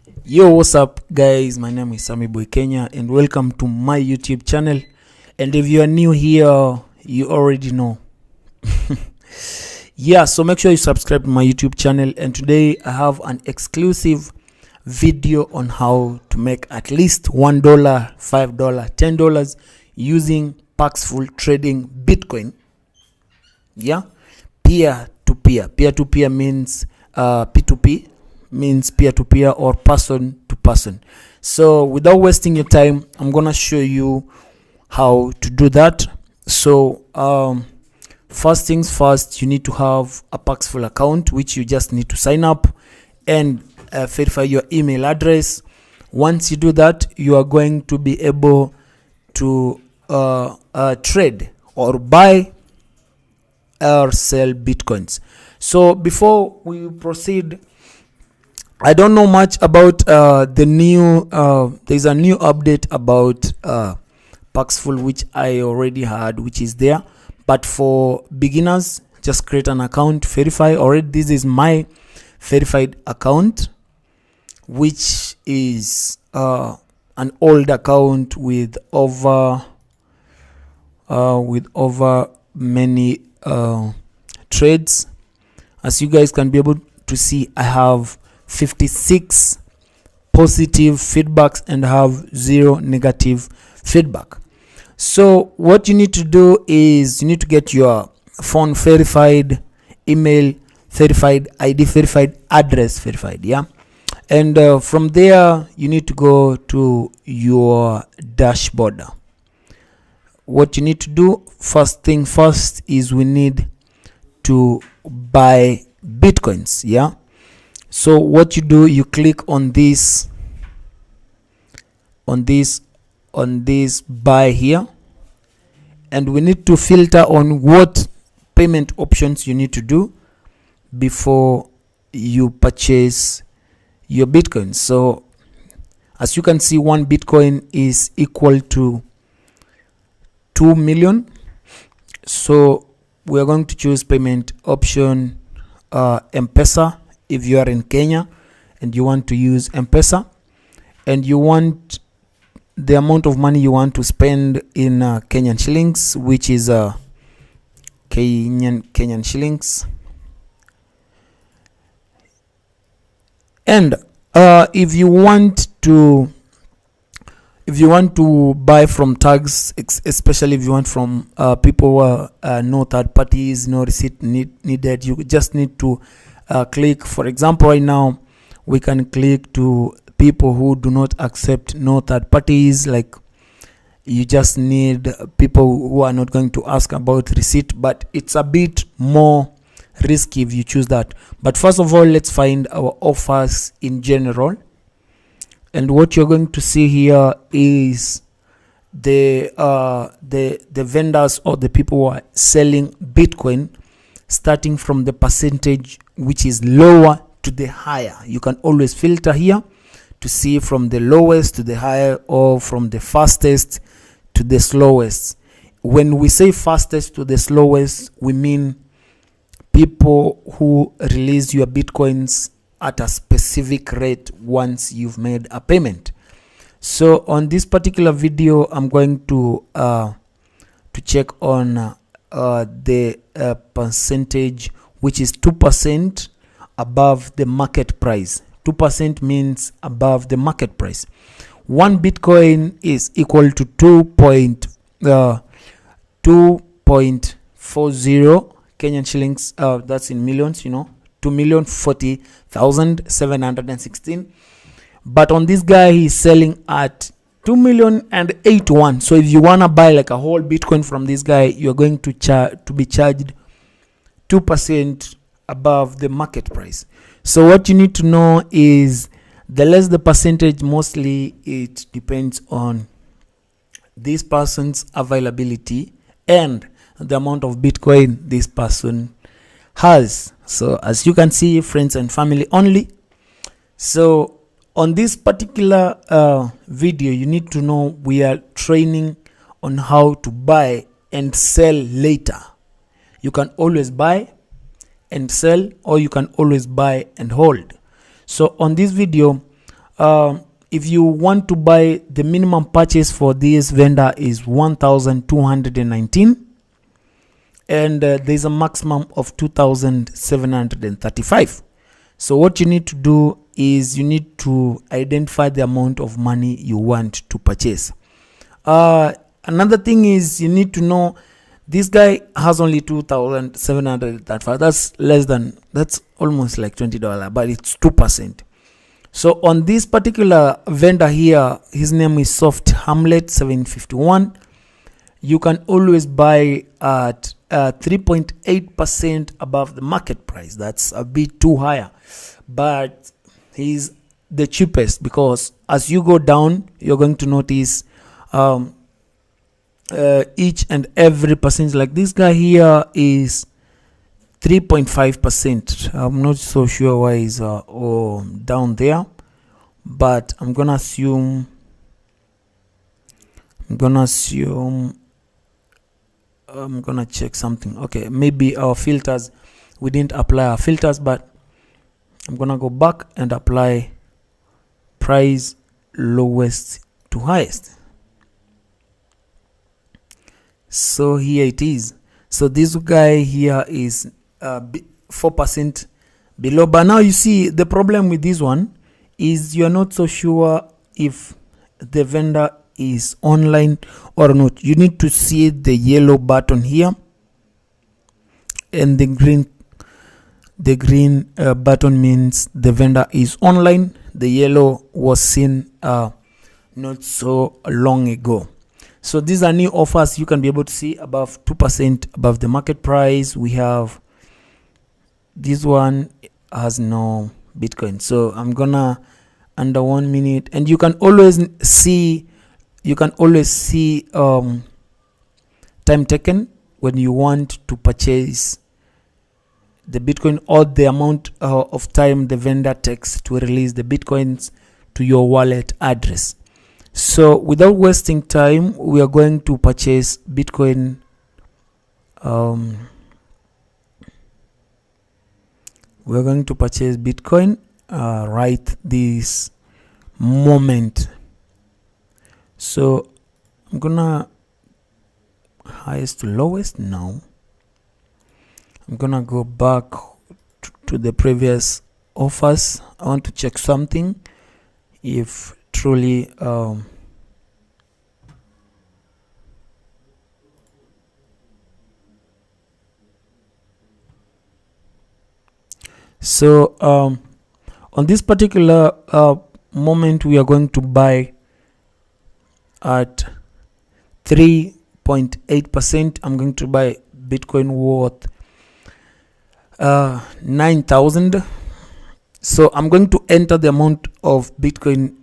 Yo, what's up guys? My name is Sammy Boy Kenya and welcome to my YouTube channel. And if you are new here, you already know. Yeah, so make sure you subscribe to my YouTube channel, and today I have an exclusive video on how to make at least $1, $5, $10 using Paxful trading Bitcoin. Yeah, peer-to-peer. Peer-to-peer means P2P, means peer-to-peer or person to person. So without wasting your time, I'm gonna show you how to do that. So first things first, you need to have a Paxful account, which you just need to sign up and verify your email address. Once you do that, you are going to be able to trade or buy or sell bitcoins. So before we proceed, I don't know much about the new there's a new update about Paxful, which I already had, which is there. But for beginners, just create an account, verify. Already this is my verified account, which is an old account with over many trades. As you guys can be able to see, I have 56 positive feedbacks and have 0 negative feedback. So what you need to do is you need to get your phone verified, email verified, ID verified, address verified. Yeah, and from there you need to go to your dashboard. What you need to do, first thing first, is we need to buy bitcoins. Yeah, so what you do, you click on this buy here, and we need to filter on what payment options you need to do before you purchase your bitcoin. So as you can see, 1 bitcoin is equal to 2 million. So we are going to choose payment option M-Pesa if you are in Kenya and you want to use M-Pesa, and you want the amount of money you want to spend in Kenyan shillings, which is Kenyan shillings. And if you want to buy from tags, especially if you want from people who are no third parties, no receipt needed, you just need to click. For example, right now we can click to people who do not accept no third parties. Like, you just need people who are not going to ask about receipt, but it's a bit more risky if you choose that. But first of all, let's find our offers in general, and what you're going to see here is the vendors or the people who are selling Bitcoin, starting from the percentage which is lower to the higher. You can always filter here to see from the lowest to the higher, or from the fastest to the slowest. When we say fastest to the slowest, we mean people who release your bitcoins at a specific rate once you've made a payment. So on this particular video, I'm going to check on the percentage, which is 2% above the market price. 2% means above the market price. 1 Bitcoin is equal to 2.40 Kenyan shillings. That's in millions, 2,040,716. But on this guy, he's selling at 2,081,000. So if you wanna buy like a whole Bitcoin from this guy, you're going to be charged 2% above the market price. So what you need to know is, the less the percentage, mostly it depends on this person's availability and the amount of Bitcoin this person has. So as you can see, friends and family only. So on this particular video, you need to know we are training on how to buy and sell later. You can always buy and sell, or you can always buy and hold. So on this video, If you want to buy, the minimum purchase for this vendor is 1,219, and there's a maximum of 2,735. So what you need to do is you need to identify the amount of money you want to purchase. Another thing is you need to know this guy has only 2,735. That's almost like $20, but it's 2%. So on this particular vendor here, his name is Soft Hamlet 751. You can always buy at 3.8% above the market price. That's a bit too higher, but he's the cheapest, because as you go down, you're going to notice each and every percentage. Like this guy here is 3.5%. I'm not so sure why he's down there, but I'm gonna assume I'm gonna check something. Okay, maybe our filters, we didn't apply our filters, but I'm gonna go back and apply price lowest to highest. So here it is. So this guy here is 4% below, but now you see the problem with this one is you're not so sure if the vendor is online or not. You need to see the yellow button here and the green button means the vendor is online. The yellow was seen not so long ago. So these are new offers. You can be able to see above 2% above the market price. We have this one has no Bitcoin, so I'm gonna under 1 minute, and you can always see time taken when you want to purchase the Bitcoin, or the amount of time the vendor takes to release the Bitcoins to your wallet address. So without wasting time, we are going to purchase Bitcoin. We're going to purchase Bitcoin right this moment. So I'm gonna highest to lowest now. I'm gonna go back to the previous offers. I want to check something, if truly so on this particular moment, we are going to buy at 3.8%. I'm going to buy Bitcoin worth 9,000. So I'm going to enter the amount of Bitcoin,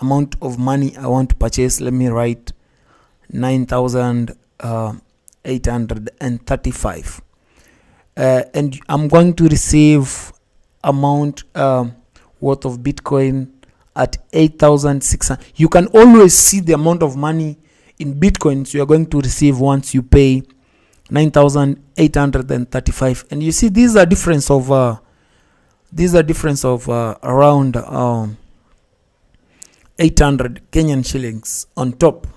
amount of money I want to purchase. Let me write 9,835, and I'm going to receive amount worth of Bitcoin at 8,600. You can always see the amount of money in Bitcoins you are going to receive once you pay 9,835, and you see these are difference of around 800 Kenyan shillings on top.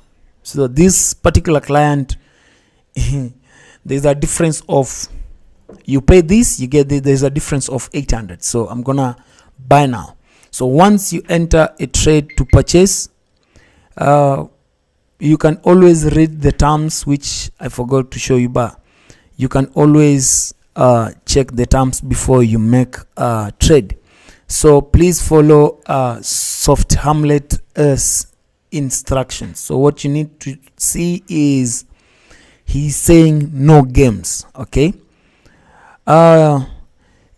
So this particular client, there's a difference of, you pay this, you get there's a difference of 800. So I'm gonna buy now. So once you enter a trade to purchase, you can always read the terms, which I forgot to show you, but you can always check the terms before you make a trade. So please follow Soft Hamlet's instructions. So what you need to see is he's saying no games. Okay,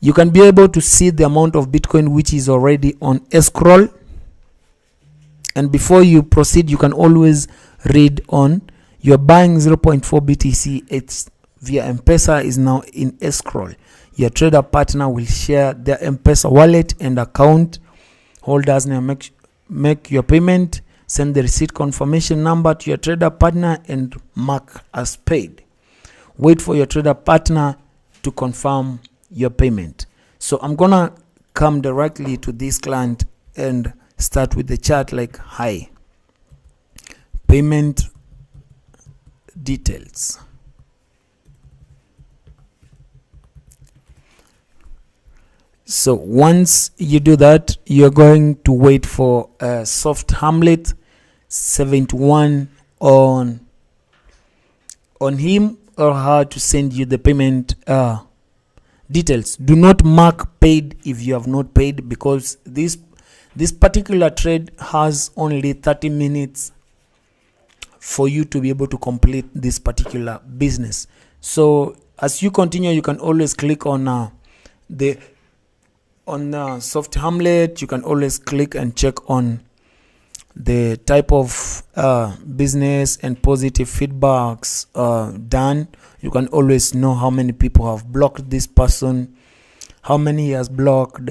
you can be able to see the amount of Bitcoin which is already on escrow, and before you proceed, you can always read on. You're buying 0.4 BTC. It's via M-Pesa, is now in escrow. Your trader partner will share their M-Pesa wallet and account holders. Now make your payment, send the receipt confirmation number to your trader partner and mark as paid. Wait for your trader partner to confirm your payment. So I'm gonna come directly to this client and start with the chat like, hi, payment details. So once you do that, you're going to wait for Soft Hamlet 71 on him or her to send you the payment details. Do not mark paid if you have not paid, because this particular trade has only 30 minutes for you to be able to complete this particular business. So as you continue, you can always click on Soft Hamlet. You can always click and check on the type of business and positive feedbacks done. You can always know how many people have blocked this person, how many he has blocked,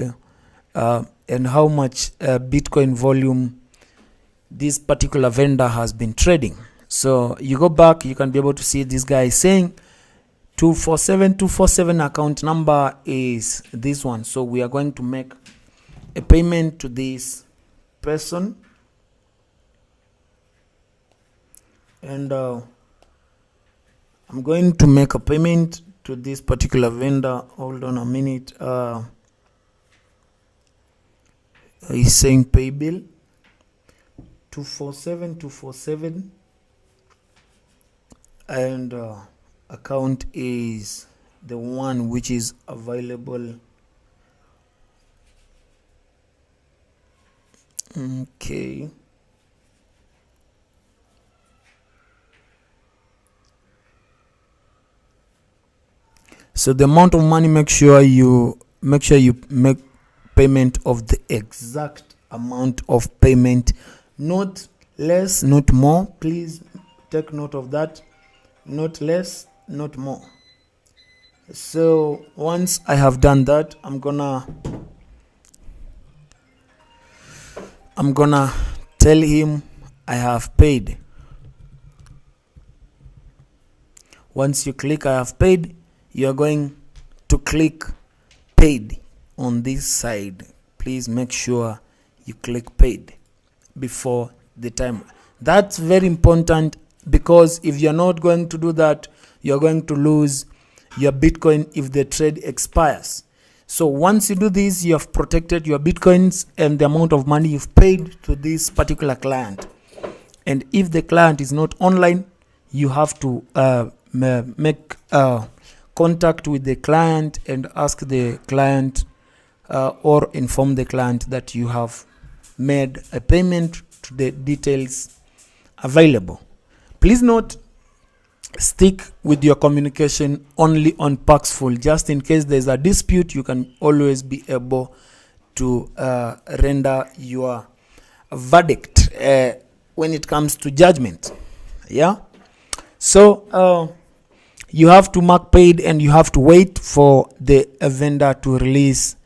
and how much Bitcoin volume this particular vendor has been trading. So you go back, you can be able to see this guy is saying 247 account number is this one. So we are going to make a payment to this person, and I'm going to make a payment to this particular vendor. Hold on a minute. He's saying pay bill 247, and account is the one which is available. Okay. So the amount of money, make sure you make payment of the exact amount of payment, not less, not more. Please take note of that. Not less, not more. So once I have done that, I'm gonna tell him I have paid. Once you click I have paid, you are going to click paid on this side. Please make sure you click paid before the time. That's very important, because if you're not going to do that, you're going to lose your Bitcoin if the trade expires. So once you do this, you have protected your Bitcoins and the amount of money you've paid to this particular client. And if the client is not online, you have to make contact with the client and ask the client or inform the client that you have made a payment to the details available. Please note, stick with your communication only on Paxful. Just in case there's a dispute, you can always be able to render your verdict when it comes to judgment. Yeah. So you have to mark paid, and you have to wait for the vendor to release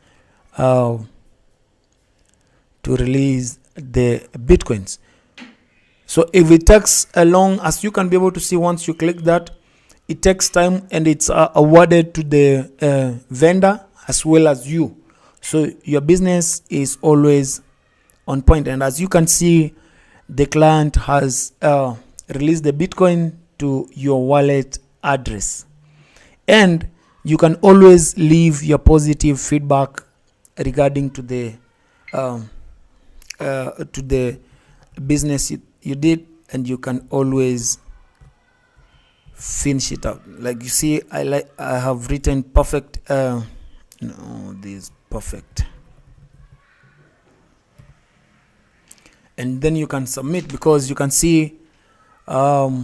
the Bitcoins. So if it takes a long, as you can be able to see, once you click that, it takes time, and it's awarded to the vendor as well as you. So your business is always on point. And as you can see, the client has released the Bitcoin to your wallet address. And you can always leave your positive feedback regarding to the business you did, and you can always finish it out. Like you see, I have written perfect. No, this perfect, and then you can submit, because you can see the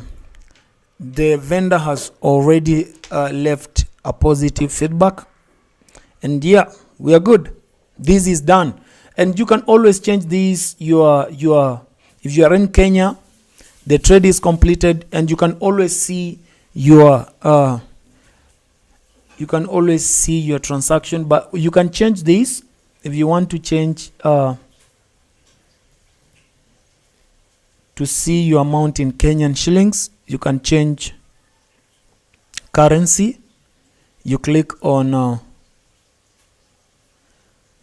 vendor has already left a positive feedback, and yeah, we are good. This is done, and you can always change this. If you are in Kenya, the trade is completed, and you can always see your transaction. But you can change this if you want to change to see your amount in Kenyan shillings. You can change currency. You click on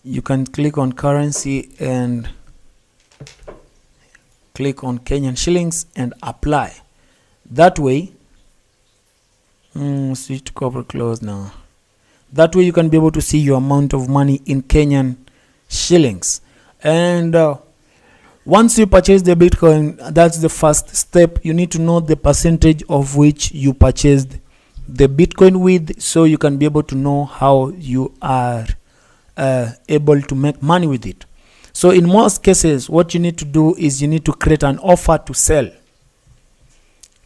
you can click on currency, and click on Kenyan shillings and apply. That way, switch to corporate close now. That way you can be able to see your amount of money in Kenyan shillings. And once you purchase the Bitcoin, that's the first step. You need to know the percentage of which you purchased the Bitcoin with, so you can be able to know how you are able to make money with it. So in most cases, what you need to do is you need to create an offer to sell.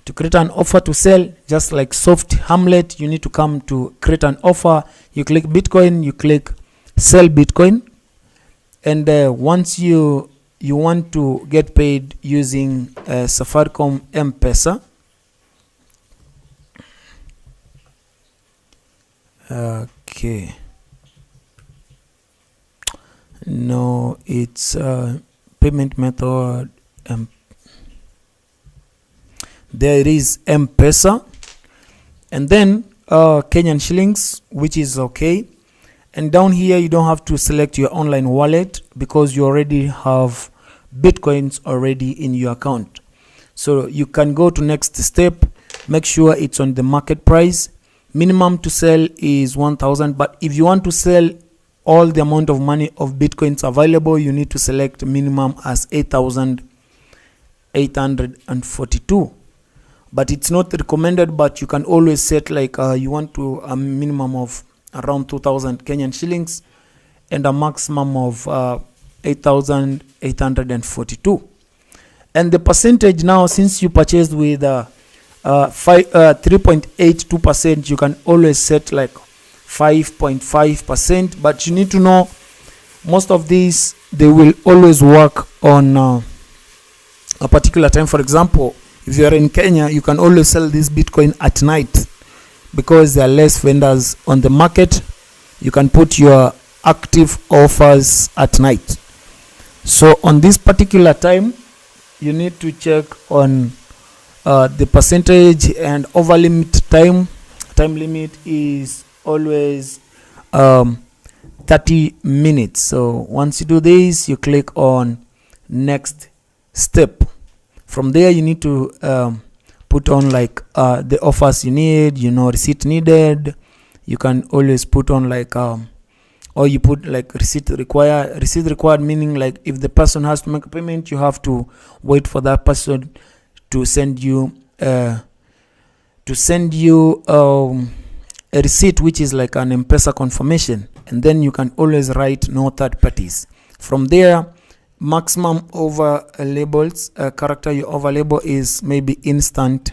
To create an offer to sell, just like Soft Hamlet, you need to come to create an offer. You click Bitcoin, you click sell Bitcoin, and once you want to get paid using Safaricom M-Pesa, okay, no, it's payment method. There it is, M-Pesa, and then Kenyan shillings, which is okay. And down here, you don't have to select your online wallet because you already have Bitcoins already in your account. So you can go to next step. Make sure it's on the market price. Minimum to sell is 1,000, but if you want to sell all the amount of money of Bitcoins available, you need to select minimum as 8,842. But it's not recommended, but you can always set like you want to a minimum of around 2,000 Kenyan shillings and a maximum of 8,842. And the percentage now, since you purchased with 3.82%, you can always set like 5.5%, but you need to know most of these, they will always work on a particular time. For example, if you are in Kenya, you can always sell this Bitcoin at night because there are less vendors on the market. You can put your active offers at night. So on this particular time, you need to check on the percentage and over limit time. Time limit is always 30 minutes. So once you do this, you click on next step. From there, you need to put on like the offers you need, receipt needed. You can always put on like, or you put like receipt required. Receipt required meaning like if the person has to make a payment, you have to wait for that person to send you a receipt, which is like an M-Pesa confirmation. And then you can always write no third parties. From there, maximum over labels character you over label is maybe instant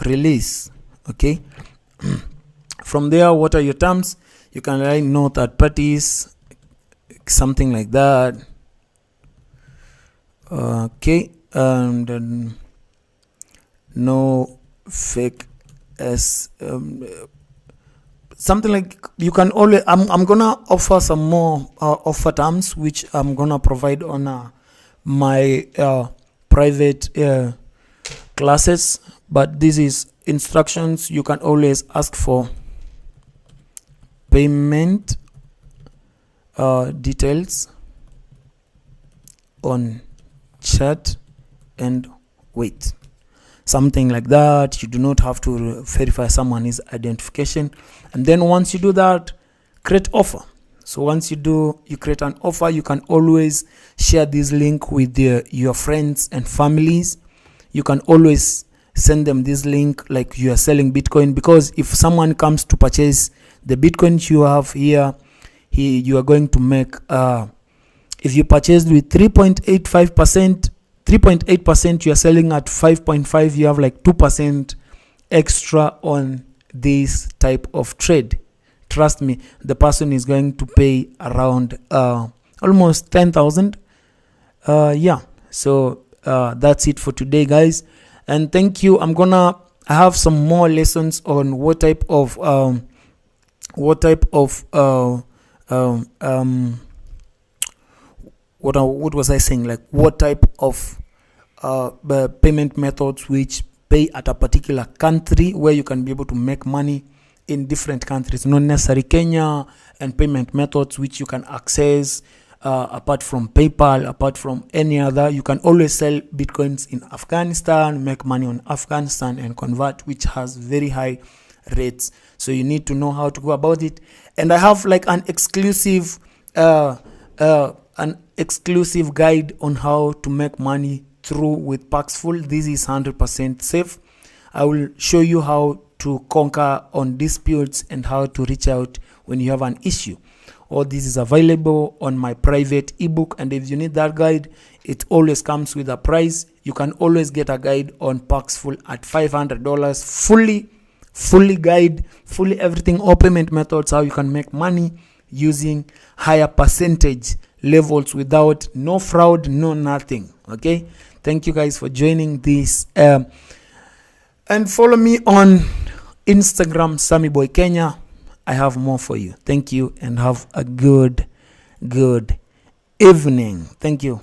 release. Okay. From there, what are your terms? You can write no third parties, something like that. Okay. And then no fake as something like, you can always, I'm gonna offer some more offer terms which I'm gonna provide on my private classes, but this is instructions. You can always ask for payment details on chat and wait, something like that. You do not have to verify someone's identification. And then once you do that, create offer. So once you create an offer, you can always share this link with your friends and families. You can always send them this link like you are selling Bitcoin, because if someone comes to purchase the Bitcoin you have here, you are going to make, if you purchased with 3.85%, 3.8%, you are selling at 5.5, you have like 2% extra on this type of trade. Trust me, the person is going to pay around almost 10,000. Yeah, so that's it for today, guys, and thank you. I have some more lessons on what was I saying, like what type of payment methods which pay at a particular country, where you can be able to make money in different countries, not necessarily Kenya, and payment methods which you can access apart from PayPal, apart from any other. You can always sell Bitcoins in Afghanistan, make money on Afghanistan and convert, which has very high rates. So you need to know how to go about it. And I have like an exclusive guide on how to make money through with Paxful. This is 100% safe. I will show you how to conquer on disputes and how to reach out when you have an issue. All this is available on my private ebook, and if you need that guide, it always comes with a price. You can always get a guide on Paxful at $500, fully guide, fully everything, all payment methods, how you can make money using higher percentage levels without no fraud, no nothing. Okay, thank you guys for joining this, and follow me on Instagram, Sammy Boy Kenya. I have more for you. Thank you and have a good evening. Thank you.